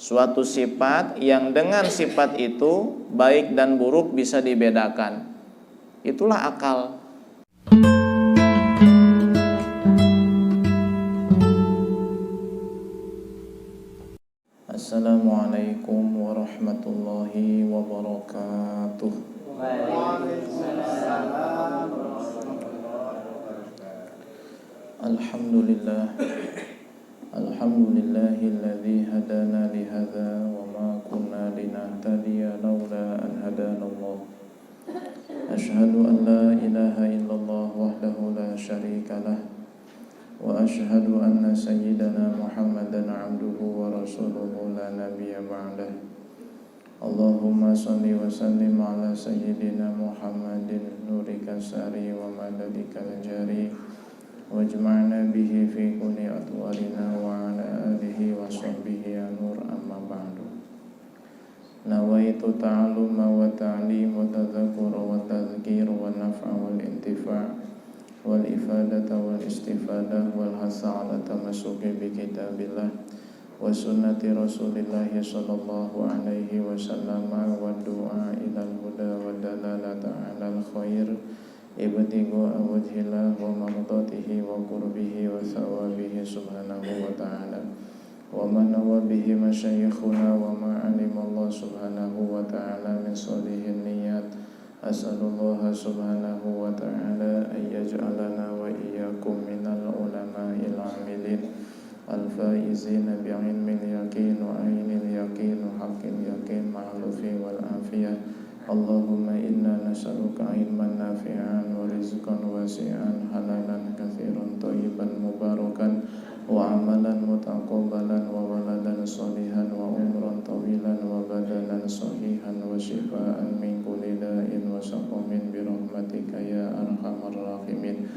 Suatu sifat yang dengan sifat itu baik dan buruk bisa dibedakan. Itulah akal. Assalamualaikum warahmatullahi wabarakatuh. Alhamdulillah. Alhamdulillahilladzi hadana lihadza wa ma kunna linahtadiya laula an hadanallah. Asyhadu an la ilaha illallah wahdahu la syarikalah wa asyhadu anna sayyidana Muhammadan abduhu wa rasuluhu la nabiyya ba'dah. Allahumma salli wa sallim ala sayyidina Muhammadin nurika sari wa madadikal jari wajma'na bihi fi kulli atwarina wa ala alihi wa sahbihi anur amma ba'du. Nawaitu ta'alluma wa ta'lim wa tadhakkura wa tadhkir wa naf'a wal intifa' wal ifadata wal istifadah wal hasa ala tamassuki bi kitabillah wa sunnati rasulillah sallallahu alaihi wasallam wa du'a ilal huda wa dalalata alal khair ibtigha wajhillah wa mardatihi wa qurbihi wa thawabihi subhanahu wa ta'ala wa man nawa bihi masyayikhuna wa ma alima Allah subhanahu wa ta'ala min salihin niyat. As'alullah subhanahu wa ta'ala an yaj'alana wa iyyakum minal ulama'il 'amilin al-faizina bi'ilmil yaqin wa 'ainil yaqin wa haqqil yaqin ma'lufi wal afiyah. Allahumma inna nas'aluka ilman nafi'an wa rizqan wasi'an halalan katsiran thayyiban mubarakan wa amalan mutaqabbalan wa waladan sholihan wa umran tawilan wa badanan sahihan wa shifaan min kulli da'in wa saqamin bi rahmatika ya arhamar rahimin.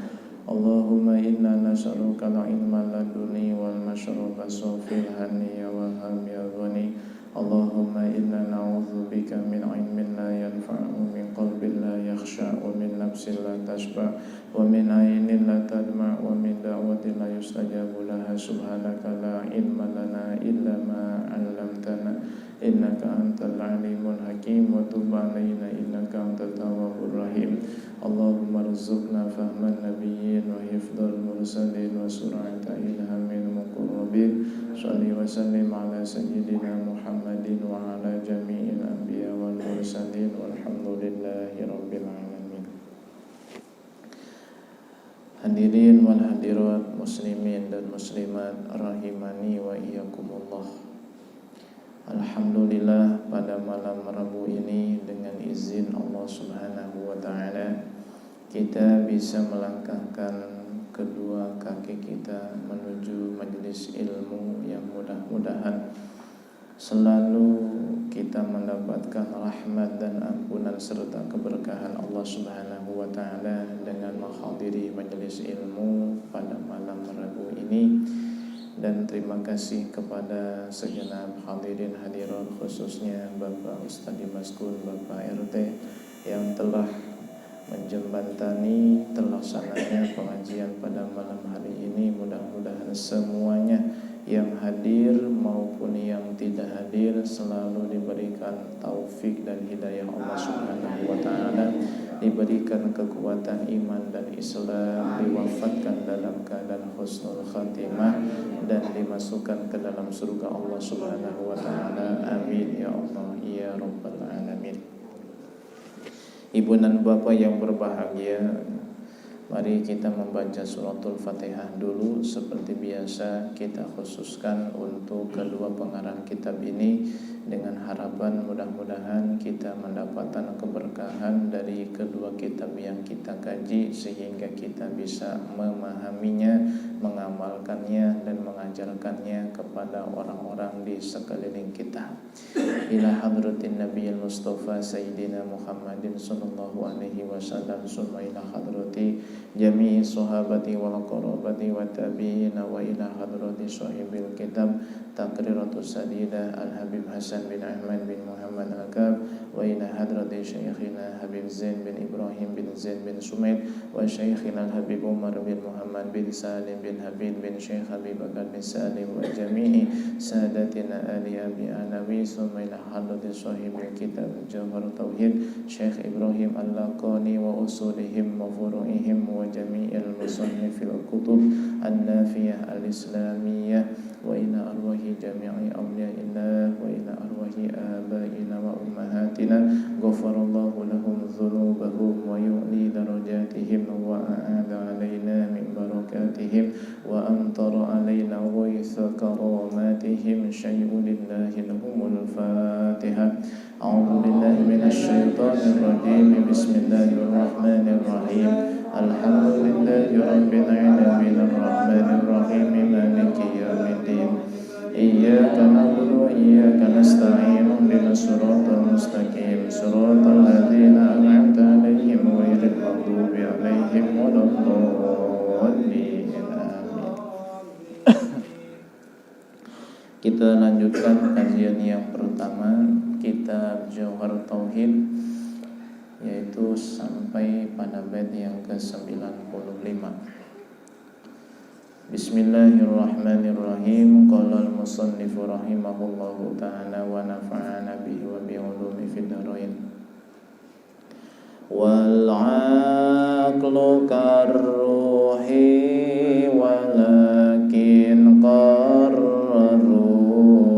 Allahumma inna nas'aluka al-ilma laduni wal mashraba safil hani wa ham ya ghani. Allahumma inna na'udzubika min ilmin la yanfa'u min qalbin la yakhsha wa min nafsin la tashba wa min aynin la tadma wa min da'watin la yustajabu laha. Subhanaka la ilma lana illa ma 'allamtana innaka antal alimul hakim wa tub 'alaina innaka antat tawwabur rahim. Allahumma rzuqna fahman nabiyyin wa hifdzal mursalin wa sur'ata ilhamil muqarrabin. Shalli wa sallim ala sayyidina Muhammadin wa ala jami'il anbiya wal mursalin walhamdulillahi rabbil alamin. Hadirin wal hadirat muslimin dan muslimat rahimani wa iyyakumullah. Alhamdulillah pada malam Rabu ini dengan izin Allah Subhanahu wa taala kita bisa melangkahkan kedua kaki kita menuju majelis ilmu yang mudah-mudahan selalu kita mendapatkan rahmat dan ampunan serta keberkahan Allah Subhanahu wa taala dengan menghadiri majelis ilmu pada malam Rabu ini. Dan terima kasih kepada segenap hadirin hadirat khususnya Bapak Ustadz Dimaskun, Bapak RT yang telah menjembatani terlaksananya pengajian pada malam hari ini. Mudah-mudahan semuanya yang hadir maupun yang tidak hadir selalu diberikan taufik dan hidayah Allah Subhanahu wa taala, diberikan kekuatan iman dan Islam, diwafatkan dalam keadaan husnul khatimah dan dimasukkan ke dalam surga Allah Subhanahu wa taala. Amin ya Allah ya rabbal alamin. Ibu dan bapak yang berbahagia, mari kita membaca suratul Fatihah dulu. Seperti biasa kita khususkan untuk kedua pengarang kitab ini dengan harapan mudah-mudahan kita mendapatkan keberkahan dari kedua kitab yang kita kaji sehingga kita bisa memahaminya, mengamalkannya dan mengajarkannya kepada orang-orang di sekeliling kita. Ila hadratin Nabiyil Mustafa Sayyidina Muhammadin sallallahu alaihi wasallam, summa ila hadrati jami'i sahabati wal qarabati wa tabi'ina wa ila hadrati sahibil kitab تقريرة السديدة الحبيب حسن بن أحمد بن محمد الكاب وإلى حضرة شيخنا حبيب زين بن إبراهيم بن زين بن سميد وشيخنا الحبيب عمر بن محمد بن سالم بن حبيب بن شيخ أبي بكر بن سالم وجميع سادتنا آل أبي أنوي ثم إلى حضرة صاحب الكتاب جوهر التوحيد شيخ إبراهيم اللقاني وأصولهم وفروعهم وجميع المصنف الكتب النافية الإسلامية وإلى أرواح جميع أولياء الله وإلى أرواح آبائنا وأمهاتنا غفر الله لهم ذنوبهم ويعلي درجاتهم وأعاد علينا من بركاتهم وأمطر علينا غيث كراماتهم شيء لله لهم الفاتحة أعوذ بالله من الشيطان الرجيم بسم الله الرحمن الرحيم الحمد لله رب العالمين الرحمن الرحيم مالك يوم الدين إياك نعبد وإياك نستعين اهدنا الصراط المستقيم صراط الذين أنعمت عليهم غير المغضوب عليهم ولا الضالين آمين. Kita lanjutkan kajian yang pertama kitab Jauhar Tauhid, yaitu sampai pada bait yang ke-95. Bismillahirrahmanirrahim. Qala al-musannif rahimahullahu ta'ala wa nafa'ana bihi wa bi ulumi fid dharain. Wal 'aqlu karruhi walakin qarraru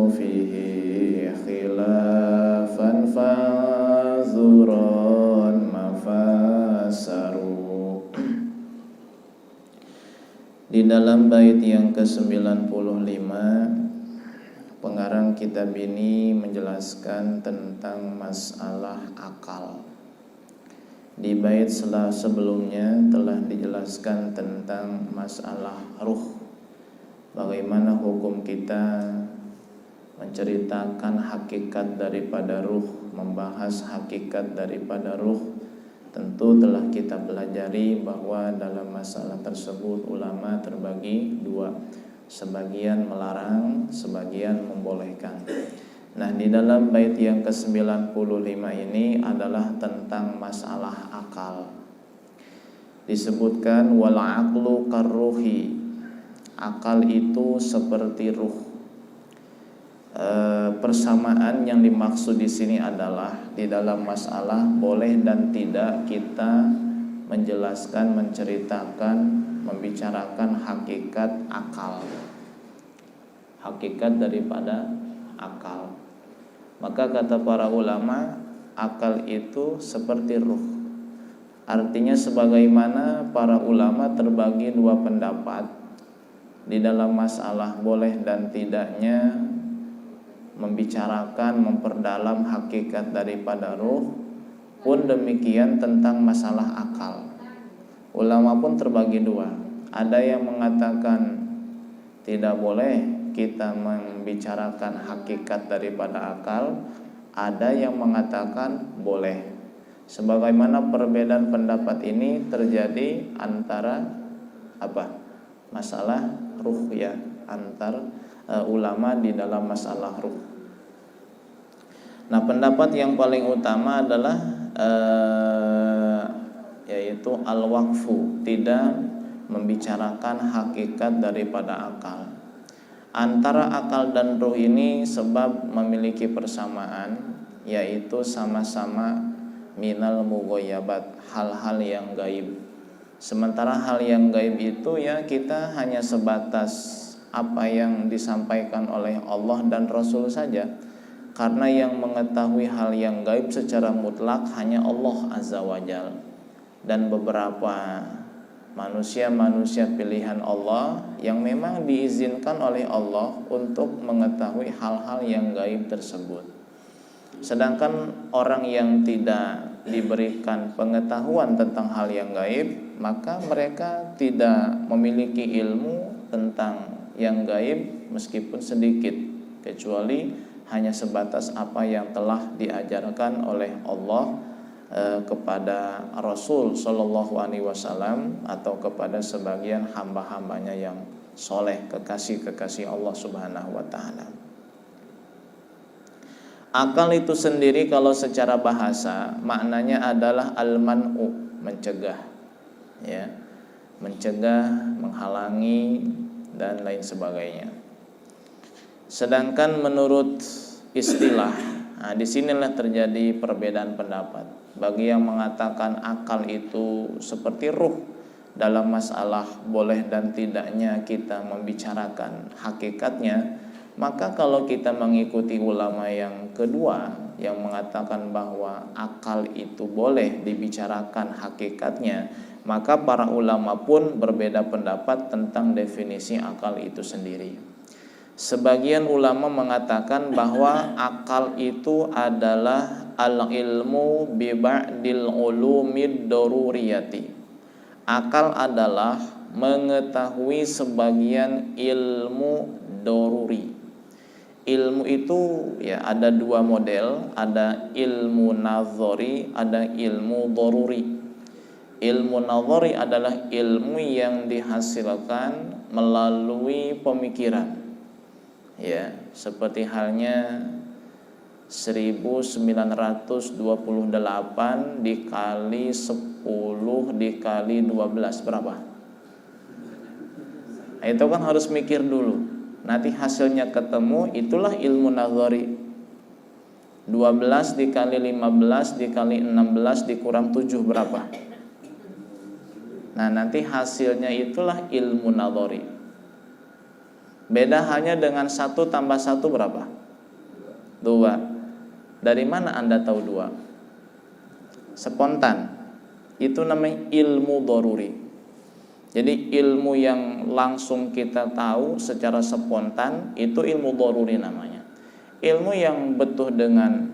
fihi khilafan fazuran mafasaru. Di dalam bait yang ke-95 pengarang kitab ini menjelaskan tentang masalah akal. Di bait sebelumnya telah dijelaskan tentang masalah ruh. Bagaimana hukum kita menceritakan hakikat daripada ruh, membahas hakikat daripada ruh. Tentu telah kita pelajari bahwa dalam masalah tersebut ulama terbagi dua, sebagian melarang, sebagian membolehkan. Nah, di dalam bait yang ke-95 ini adalah tentang masalah akal. Disebutkan wal aqlu karruhi, akal itu seperti ruh. Persamaan yang dimaksud di sini adalah di dalam masalah boleh dan tidak kita menjelaskan, menceritakan, membicarakan hakikat akal, hakikat daripada akal. Maka kata para ulama, akal itu seperti ruh. Artinya sebagaimana para ulama terbagi dua pendapat di dalam masalah boleh dan tidaknya membicarakan, memperdalam hakikat daripada ruh, pun demikian tentang masalah akal. Ulama pun terbagi dua. Ada yang mengatakan tidak boleh kita membicarakan hakikat daripada akal, ada yang mengatakan boleh. Sebagaimana perbedaan pendapat ini terjadi antara masalah ruh ya, antar ulama di dalam masalah ruh. Nah, pendapat yang paling utama adalah yaitu al-waqfu, tidak membicarakan hakikat daripada akal. Antara akal dan ruh ini sebab memiliki persamaan, yaitu sama-sama minal mughayabat, hal-hal yang gaib. Sementara hal yang gaib itu ya kita hanya sebatas apa yang disampaikan oleh Allah dan Rasul saja. Karena yang mengetahui hal yang gaib secara mutlak hanya Allah Azza wa Jalla dan beberapa manusia-manusia pilihan Allah yang memang diizinkan oleh Allah untuk mengetahui hal-hal yang gaib tersebut. Sedangkan orang yang tidak diberikan pengetahuan tentang hal yang gaib, maka mereka tidak memiliki ilmu tentang yang gaib meskipun sedikit, kecuali hanya sebatas apa yang telah diajarkan oleh Allah kepada Rasul Shallallahu Alaihi Wasallam atau kepada sebagian hamba-hambanya yang soleh, kekasih-kekasih Allah Subhanahu wa taala. Akal itu sendiri kalau secara bahasa maknanya adalah al-man'u, mencegah, ya, mencegah, menghalangi dan lain sebagainya. Sedangkan menurut istilah, nah disinilah terjadi perbedaan pendapat. Bagi yang mengatakan akal itu seperti ruh dalam masalah boleh dan tidaknya kita membicarakan hakikatnya, maka kalau kita mengikuti ulama yang kedua yang mengatakan bahwa akal itu boleh dibicarakan hakikatnya, maka para ulama pun berbeda pendapat tentang definisi akal itu sendiri. Sebagian ulama mengatakan bahwa akal itu adalah al-ilmu bi ba'dil ulumid daruriyati. Akal adalah mengetahui sebagian ilmu daruri. Ilmu itu ya ada dua model, ada ilmu nazari, ada ilmu daruri. Ilmu nazari adalah ilmu yang dihasilkan melalui pemikiran. Ya, seperti halnya 1928 dikali 10 dikali 12 berapa? Nah, itu kan harus mikir dulu. Nanti hasilnya ketemu, itulah ilmu nazari. 12 dikali 15 dikali 16 dikurang 7 berapa? Nah, nanti hasilnya itulah ilmu nazari. Beda hanya dengan 1 tambah 1 berapa? 2. Dari mana Anda tahu 2? Spontan. Itu namanya ilmu daruri. Jadi ilmu yang langsung kita tahu secara spontan itu ilmu daruri namanya. Ilmu yang butuh dengan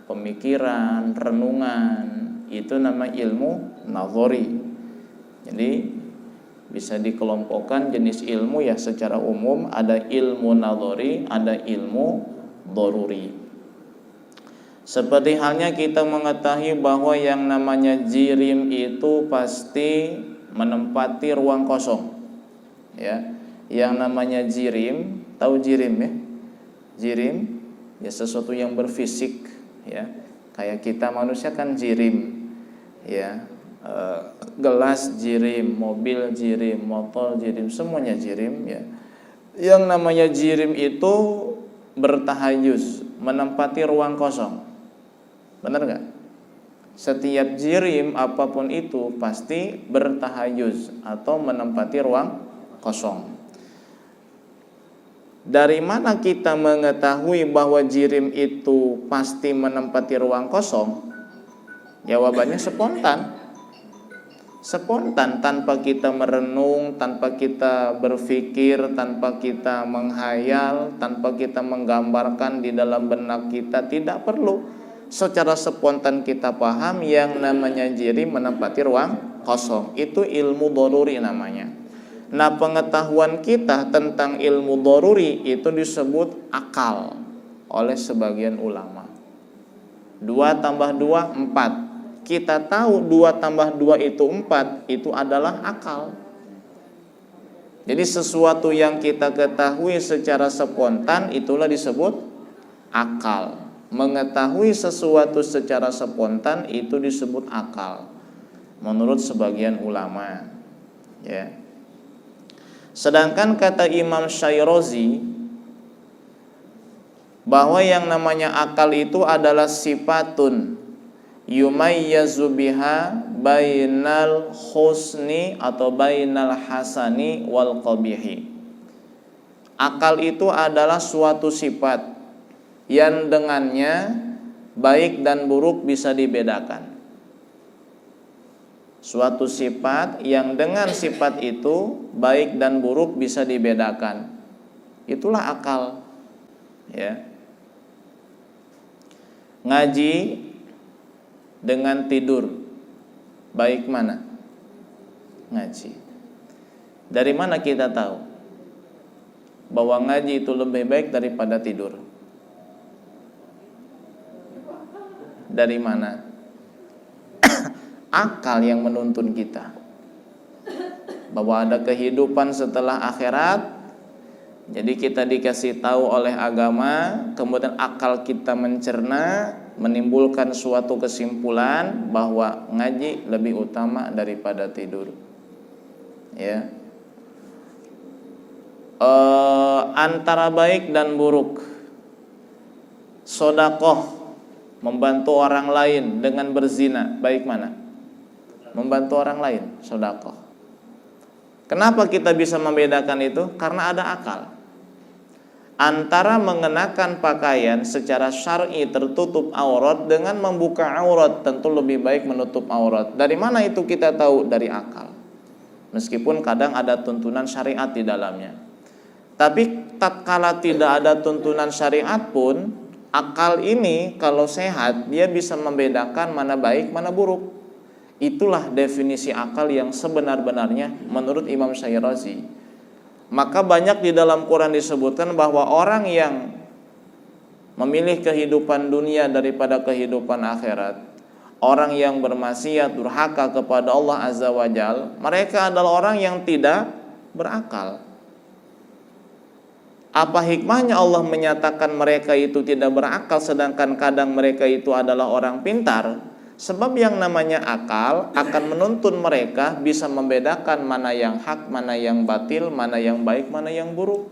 pemikiran, renungan, itu namanya ilmu nazari. Jadi bisa dikelompokkan jenis ilmu ya secara umum, ada ilmu nazari, ada ilmu daruri. Seperti halnya kita mengetahui bahwa yang namanya jirim itu pasti menempati ruang kosong. Ya, yang namanya jirim, tahu jirim ya? Jirim ya sesuatu yang berfisik, ya. Kayak kita manusia kan jirim, ya. Gelas jirim, mobil jirim, motor jirim, semuanya jirim, ya. Yang namanya jirim itu bertahayuz, menempati ruang kosong. Benar nggak? Setiap jirim apapun itu pasti bertahayuz atau menempati ruang kosong. Dari mana kita mengetahui bahwa jirim itu pasti menempati ruang kosong? Jawabannya spontan. Spontan, tanpa kita merenung, tanpa kita berpikir, tanpa kita menghayal, tanpa kita menggambarkan di dalam benak kita, tidak perlu. Secara spontan kita paham yang namanya jirim menempati ruang kosong. Itu ilmu daruri namanya. Nah, pengetahuan kita tentang ilmu daruri itu disebut akal oleh sebagian ulama. 2 tambah 2, 4. Kita tahu 2 tambah 2 itu 4, itu adalah akal. Jadi sesuatu yang kita ketahui secara spontan itulah disebut akal. Mengetahui sesuatu secara spontan itu disebut akal menurut sebagian ulama, ya. Sedangkan kata Imam Syairozi bahwa yang namanya akal itu adalah sifatun yumayyazu biha bainal husni atau bainal hasani wal qabihi. Akal itu adalah suatu sifat yang dengannya baik dan buruk bisa dibedakan. Suatu sifat yang dengan sifat itu baik dan buruk bisa dibedakan. Itulah akal, ya. Ngaji dengan tidur, baik mana? Ngaji. Dari mana kita tahu bahwa ngaji itu lebih baik daripada tidur? Dari mana? Akal yang menuntun kita. bahwa ada kehidupan setelah akhirat. Jadi kita dikasih tahu oleh agama, kemudian akal kita mencerna, menimbulkan suatu kesimpulan bahwa ngaji lebih utama daripada tidur. Ya. Antara baik dan buruk, sodakoh, membantu orang lain dengan berzina, baik mana? Membantu orang lain, sodakoh. Kenapa kita bisa membedakan itu? Karena ada akal. Antara mengenakan pakaian secara syar'i tertutup aurat dengan membuka aurat, tentu lebih baik menutup aurat. Dari mana itu kita tahu? Dari akal. Meskipun kadang ada tuntunan syariat di dalamnya. Tapi tatkala tidak ada tuntunan syariat pun, akal ini kalau sehat, dia bisa membedakan mana baik, mana buruk. Itulah definisi akal yang sebenar-benarnya menurut Imam Syirazi. Maka banyak di dalam Quran disebutkan bahwa orang yang memilih kehidupan dunia daripada kehidupan akhirat, orang yang bermaksiat, durhaka kepada Allah Azza wa Jalla, mereka adalah orang yang tidak berakal. Apa hikmahnya Allah menyatakan mereka itu tidak berakal sedangkan kadang mereka itu adalah orang pintar? Sebab yang namanya akal akan menuntun mereka bisa membedakan mana yang hak, mana yang batil, mana yang baik, mana yang buruk.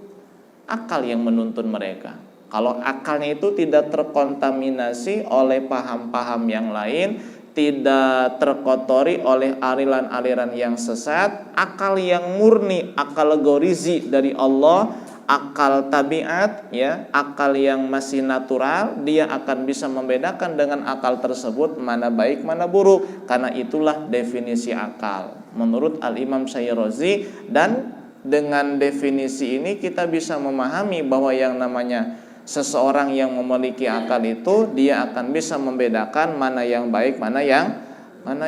Akal yang menuntun mereka. Kalau akalnya itu tidak terkontaminasi oleh paham-paham yang lain, tidak terkotori oleh aliran-aliran yang sesat, akal yang murni, akal gorizi dari Allah, akal tabiat, ya, akal yang masih natural, dia akan bisa membedakan dengan akal tersebut mana baik mana buruk. Karena itulah definisi akal menurut Al-Imam Syirazi. Dan dengan definisi ini kita bisa memahami bahwa yang namanya seseorang yang memiliki akal itu, dia akan bisa membedakan mana yang baik, mana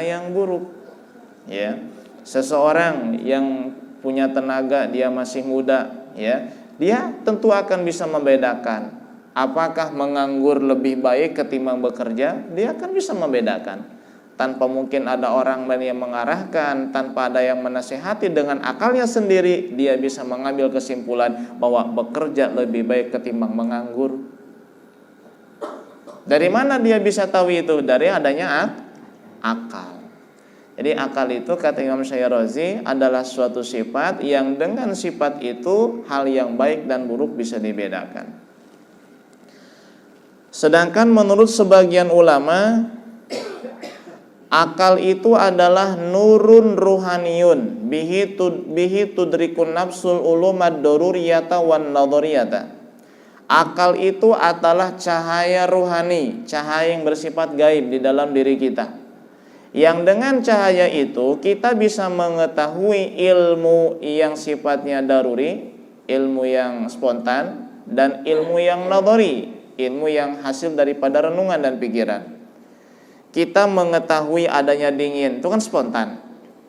yang buruk. Ya, seseorang yang punya tenaga, dia masih muda, ya, dia tentu akan bisa membedakan apakah menganggur lebih baik ketimbang bekerja. Dia akan bisa membedakan tanpa mungkin ada orang lain yang mengarahkan, tanpa ada yang menasihati. Dengan akalnya sendiri dia bisa mengambil kesimpulan bahwa bekerja lebih baik ketimbang menganggur. Dari mana dia bisa tahu itu? Dari adanya akal. Jadi akal itu kata Imam Syirazi adalah suatu sifat yang dengan sifat itu hal yang baik dan buruk bisa dibedakan. Sedangkan menurut sebagian ulama, akal itu adalah nurun ruhaniyun bihi tudrikun nafsul ulumad daruriyata wan nadhariyata. Akal itu adalah cahaya ruhani, cahaya yang bersifat gaib di dalam diri kita. Yang dengan cahaya itu kita bisa mengetahui ilmu yang sifatnya daruri, ilmu yang spontan, dan ilmu yang nadhari, ilmu yang hasil daripada renungan dan pikiran. Kita mengetahui adanya dingin, itu kan spontan.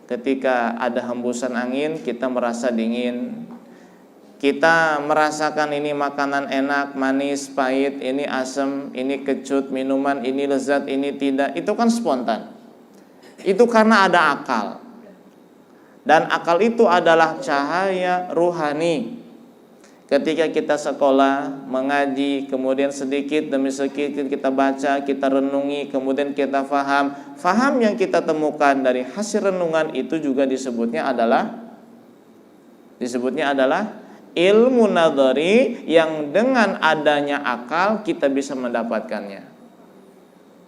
Ketika ada hembusan angin, kita merasa dingin. Kita merasakan ini makanan enak, manis, pahit, ini asam, ini kecut, minuman, ini lezat, ini tidak. Itu kan spontan. Itu karena ada akal. Dan akal itu adalah cahaya ruhani. Ketika kita sekolah, mengaji, kemudian sedikit demi sedikit kita baca, kita renungi, kemudian kita faham. Faham yang kita temukan dari hasil renungan itu juga disebutnya adalah ilmu nadhari yang dengan adanya akal kita bisa mendapatkannya.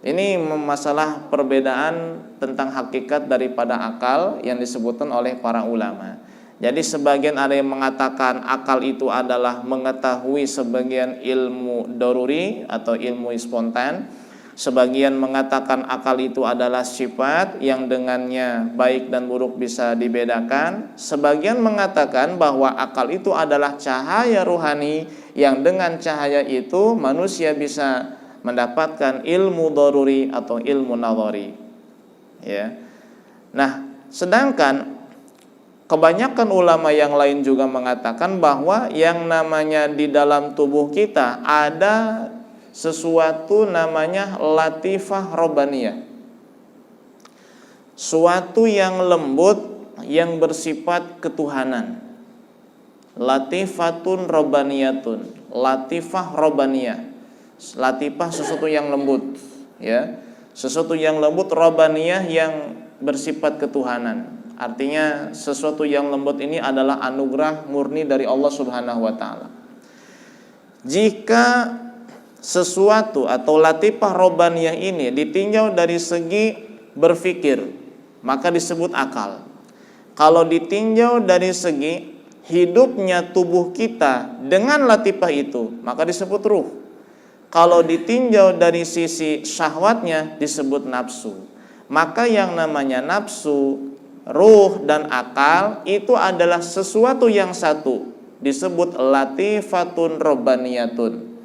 Ini masalah perbedaan tentang hakikat daripada akal yang disebutkan oleh para ulama. Jadi sebagian ada yang mengatakan akal itu adalah mengetahui sebagian ilmu daruri atau ilmu spontan. Sebagian mengatakan akal itu adalah sifat yang dengannya baik dan buruk bisa dibedakan. Sebagian mengatakan bahwa akal itu adalah cahaya ruhani yang dengan cahaya itu manusia bisa mendapatkan ilmu daruri atau ilmu nadhari. Ya. Nah, sedangkan kebanyakan ulama yang lain juga mengatakan bahwa yang namanya di dalam tubuh kita ada sesuatu namanya latifah robbaniyah. Suatu yang lembut, yang bersifat ketuhanan. Latifatun robbaniyatun. Latifah robbaniyah. Latifah sesuatu yang lembut, ya. Sesuatu yang lembut, robbaniyah yang bersifat ketuhanan. Artinya sesuatu yang lembut ini adalah anugerah murni dari Allah Subhanahu wa taala. Jika sesuatu atau latifah robbaniyah ini ditinjau dari segi berpikir, maka disebut akal. Kalau ditinjau dari segi hidupnya tubuh kita dengan latifah itu, maka disebut ruh. Kalau ditinjau dari sisi syahwatnya disebut nafsu. Maka yang namanya nafsu, ruh dan akal itu adalah sesuatu yang satu, disebut latifatun robbaniyatun.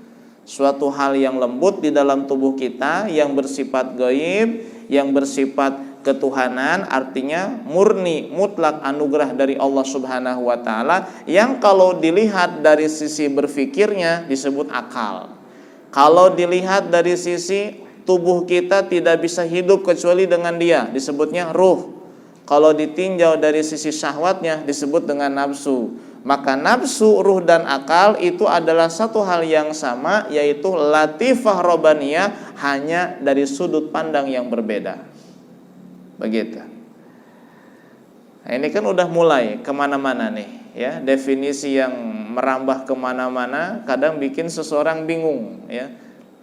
Suatu hal yang lembut di dalam tubuh kita yang bersifat gaib, yang bersifat ketuhanan, artinya murni mutlak anugerah dari Allah Subhanahu wa taala yang kalau dilihat dari sisi berfikirnya disebut akal. Kalau dilihat dari sisi tubuh kita tidak bisa hidup kecuali dengan dia, disebutnya ruh. Kalau ditinjau dari sisi syahwatnya disebut dengan nafsu. Maka nafsu, ruh dan akal itu adalah satu hal yang sama, yaitu latifah robbaniyah, hanya dari sudut pandang yang berbeda. Begitu. Nah, ini kan udah mulai kemana-mana nih, ya. Definisi yang merambah kemana-mana kadang bikin seseorang bingung, ya.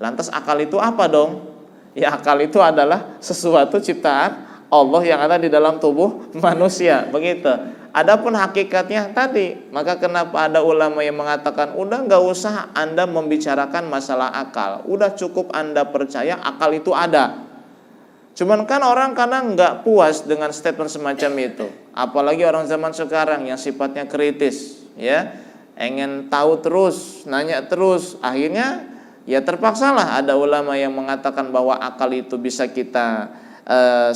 Lantas akal itu apa dong? Ya, akal itu adalah sesuatu ciptaan Allah yang ada di dalam tubuh manusia, begitu. Adapun hakikatnya tadi, maka kenapa ada ulama yang mengatakan udah nggak usah Anda membicarakan masalah akal, udah cukup Anda percaya akal itu ada. Cuman kan orang kadang nggak puas dengan statement semacam itu, apalagi orang zaman sekarang yang sifatnya kritis, ya, ingin tahu terus, nanya terus, akhirnya ya terpaksalah ada ulama yang mengatakan bahwa akal itu bisa kita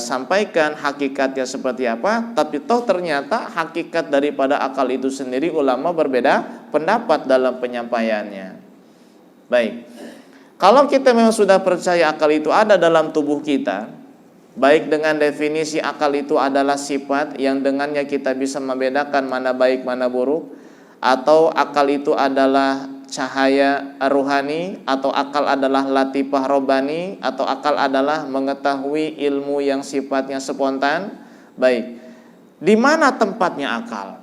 sampaikan hakikatnya seperti apa, tapi toh ternyata hakikat daripada akal itu sendiri ulama berbeda pendapat dalam penyampaiannya. Baik, kalau kita memang sudah percaya akal itu ada dalam tubuh kita, baik dengan definisi akal itu adalah sifat yang dengannya kita bisa membedakan mana baik mana buruk, atau akal itu adalah cahaya ruhani, atau akal adalah latifah robbani, atau akal adalah mengetahui ilmu yang sifatnya spontan. Baik, di mana tempatnya akal?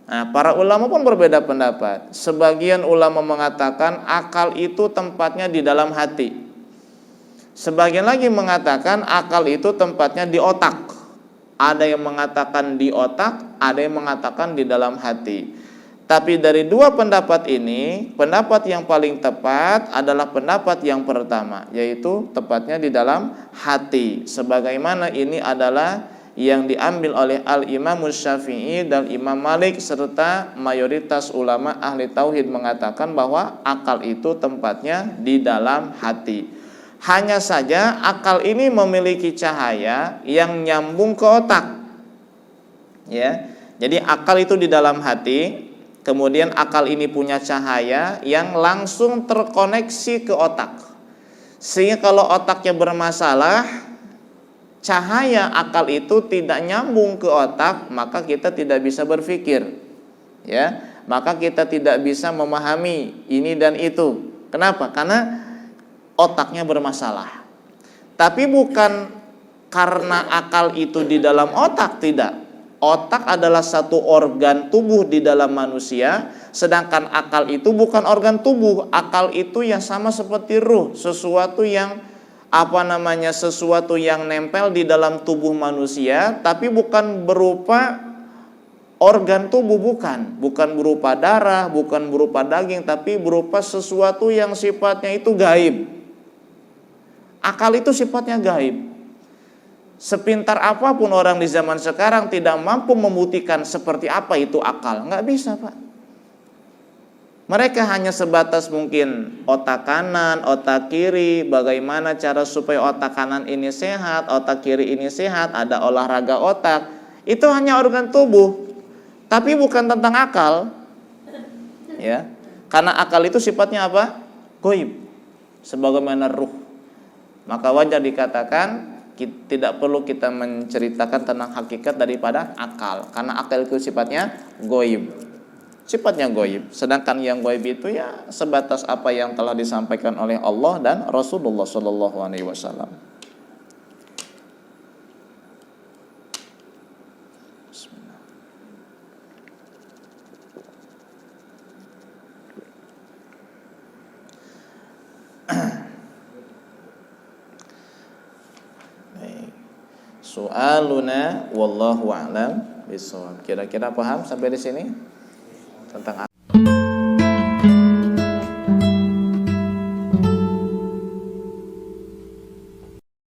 Nah, para ulama pun berbeda pendapat. Sebagian ulama mengatakan akal itu tempatnya di dalam hati. Sebagian lagi mengatakan akal itu tempatnya di otak. Ada yang mengatakan di otak, ada yang mengatakan di dalam hati. Tapi dari dua pendapat ini, pendapat yang paling tepat adalah pendapat yang pertama, yaitu tepatnya di dalam hati. Sebagaimana ini adalah yang diambil oleh Al-Imam Syafi'i dan Imam Malik serta mayoritas ulama ahli tauhid mengatakan bahwa akal itu tempatnya di dalam hati. Hanya saja akal ini memiliki cahaya yang nyambung ke otak. Ya. Jadi akal itu di dalam hati. Kemudian akal ini punya cahaya yang langsung terkoneksi ke otak. Sehingga kalau otaknya bermasalah, cahaya akal itu tidak nyambung ke otak, maka kita tidak bisa berpikir. Ya, maka kita tidak bisa memahami ini dan itu. Kenapa? Karena otaknya bermasalah. Tapi bukan karena akal itu di dalam otak, tidak. Otak adalah satu organ tubuh di dalam manusia, sedangkan akal itu bukan organ tubuh. Akal itu yang sama seperti ruh, sesuatu yang sesuatu yang nempel di dalam tubuh manusia, tapi bukan berupa organ tubuh, bukan berupa darah, bukan berupa daging, tapi berupa sesuatu yang sifatnya itu gaib. Akal itu sifatnya gaib. Sepintar apapun orang di zaman sekarang tidak mampu membuktikan seperti apa itu akal. Nggak bisa, Pak. Mereka hanya sebatas mungkin otak kanan, otak kiri, bagaimana cara supaya otak kanan ini sehat, otak kiri ini sehat, ada olahraga otak. Itu hanya organ tubuh, tapi bukan tentang akal. Ya. Karena akal itu sifatnya apa? Gaib. Sebagaimana ruh. Maka wajar dikatakan tidak perlu kita menceritakan tentang hakikat daripada akal, karena akal itu sifatnya ghaib. Sifatnya ghaib. Sedangkan yang ghaib itu ya sebatas apa yang telah disampaikan oleh Allah dan Rasulullah sallallahu alaihi wasallam. Soaluna wallahu a'lam bishawab. Kira-kira paham sampai di sini tentang